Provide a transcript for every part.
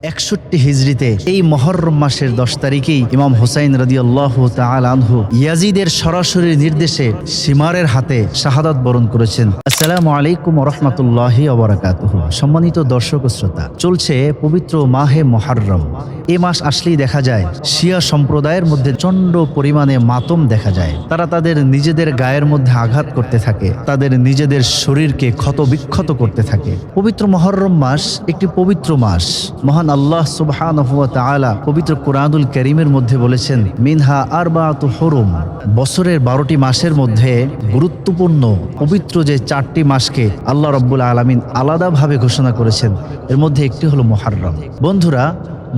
61 হিজরিতে এই মুহররম মাসের 10 তারিখেই ইমাম হুসাইন রাদিয়াল্লাহু তাআলা আনহু ইয়াজিদের সরাসরি নির্দেশে সীমারের হাতে শাহাদাত বরণ করেছেন। আসসালামু আলাইকুম ওয়া রাহমাতুল্লাহি ওয়া বারাকাতুহু। সম্মানিত দর্শক ও শ্রোতা, চলছে পবিত্র মাহে মুহররম। এই মাস আসলেই দেখা যায় শিয়া সম্প্রদায়ের মধ্যে প্রচণ্ড পরিমাণে মাতম দেখা যায়। তারা তাদের নিজেদের গায়ের মধ্যে আঘাত করতে থাকে, তাদের নিজেদের শরীরকে ক্ষতবিক্ষত করতে থাকে। পবিত্র মুহররম মাস একটি পবিত্র মাস। মহান আল্লাহ সুবহানাহু ওয়া তাআলা পবিত্র কুরআনুল কারীমের মধ্যে বলেছেন, মিনহা আরবাআতু হুরুম। বছরের 12টি মাসের মধ্যে গুরুত্বপূর্ণ পবিত্র যে 4টি মাসকে আল্লাহ রাব্বুল আলামিন আলাদাভাবে ঘোষণা করেছেন, এর মধ্যে একটি হলো মুহররম। বন্ধুরা,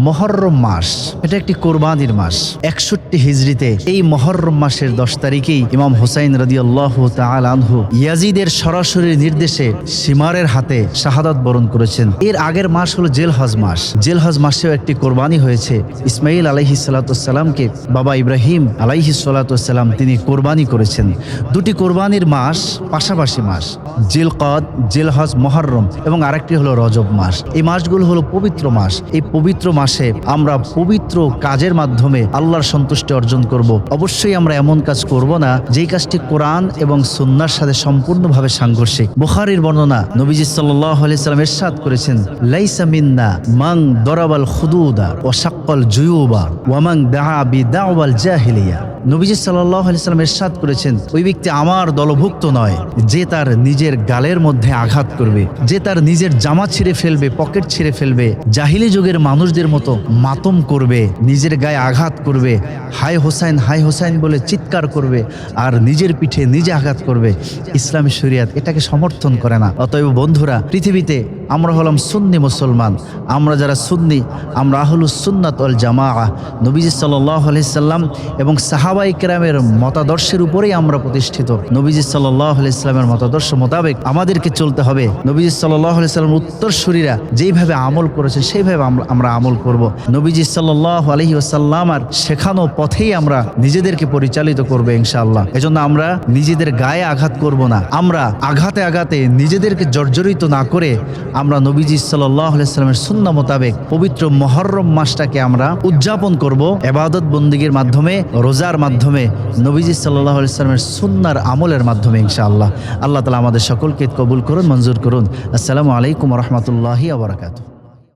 মুহররম মাস এটা একটি কোরবানির মাস। 61 হিজরিতে এই মুহররম মাসের 10 তারিখেই ইমাম হুসাইন রাদিয়াল্লাহু তাআলা আনহু ইয়াজিদের সরাসরি নির্দেশে সীমারের হাতে শাহাদাত বরণ করেছেন। এর আগের মাস হলো জিলহজ মাস। জিলহজ মাসেও একটি কোরবানি হয়েছে। ইসমাইল আলাইহিস সালাতু ওয়াসসালামকে বাবা ইব্রাহিম আলাইহিস সালাতু ওয়াসসালাম তিনি কোরবানি করেছেন। দুটি কোরবানির মাস পাশাপাশি মাস, জিলকদ, জিলহজ, মুহররম এবং আরেকটি হলো রজব মাস। এই মাসগুলো হলো পবিত্র মাস। এই পবিত্র মাসে আমরা পবিত্র কাজের মাধ্যমে আল্লাহর সন্তুষ্টি অর্জন করব। অবশ্যই আমরা এমন কাজ করব না যেই কাজটি কোরআন এবং সুন্নাহর সাথে সম্পূর্ণভাবে সাংঘর্ষিক। বুখারীর বর্ণনা, নবীজি সাল্লাল্লাহু আলাইহি সাল্লাম ইরশাদ করেছেন, লাইসা মিন্না মান দরাবাল খুদুদা ওয়া শাক্কাল জুয়ুবা ওয়া মান দাআ বিদাওয়াল জাহিলিয়া। নবীজি সাল্লাল্লাহু আলাইহি সাল্লাম ইরশাদ করেছেন, ওই ব্যক্তি আমার দলভুক্ত নয় যে তার নিজের গালের মধ্যে আঘাত করবে, যে তার নিজের জামা ছিঁড়ে ফেলবে, পকেট ছিঁড়ে ফেলবে, জাহিলি যুগের মানুষদের মতো মাতম করবে, নিজের গায়ে আঘাত করবে, হায় হোসাইন বলে চিৎকার করবে আর নিজের পিঠে নিজে আঘাত করবে। ইসলামী শরিয়াত এটাকে সমর্থন করে না। অতএব বন্ধুরা, পৃথিবীতে আমরা হলাম সুন্নি মুসলমান। আমরা যারা সুন্নি, আমরা আহলুস সুন্নাত ওয়াল জামাআহ। নবীজি সাল্লাল্লাহু আলাইহি সাল্লাম এবং সাহাবায়ে কেরামের মতাদর্শের উপরেই আমরা প্রতিষ্ঠিত। নবীজি সাল্লাল্লাহু আলাইহি সাল্লামের মতাদর্শ মোতাবেক আমাদেরকে চলতে হবে। নবীজি সাল্লাল্লাহু আলাইহি সাল্লামের উত্তরসূরিরা যেইভাবে আমল করেছে সেইভাবে আমরা আমল করব। নবীজি সাল্লাল্লাহু আলাইহি ওয়াসাল্লাম আর শেখানো পথেই আমরা নিজেদেরকে পরিচালিত করব ইনশাআল্লাহ। এজন্য আমরা নিজেদের গায়ে আঘাত করব না। আমরা আঘাতে নিজেদেরকে জর্জরিত না করে আমরা নবীজি সাল্লাল্লাহু আলাইহি সাল্লামের সুন্নাহ মোতাবেক পবিত্র মুহররম মাসটাকে আমরা উদযাপন করব ইবাদত বন্দেগীর মাধ্যমে, রোজার মাধ্যমে, নবীজি সাল্লাল্লাহু আলাইহি সাল্লামের সুন্নাহর আমলের মাধ্যমে ইনশাআল্লাহ। আল্লাহ তাআলা আমাদের সকলকে কবুল করুন, মঞ্জুর করুন। আসসালামু আলাইকুম ওয়া রাহমাতুল্লাহি ওয়া বারাকাতুহু।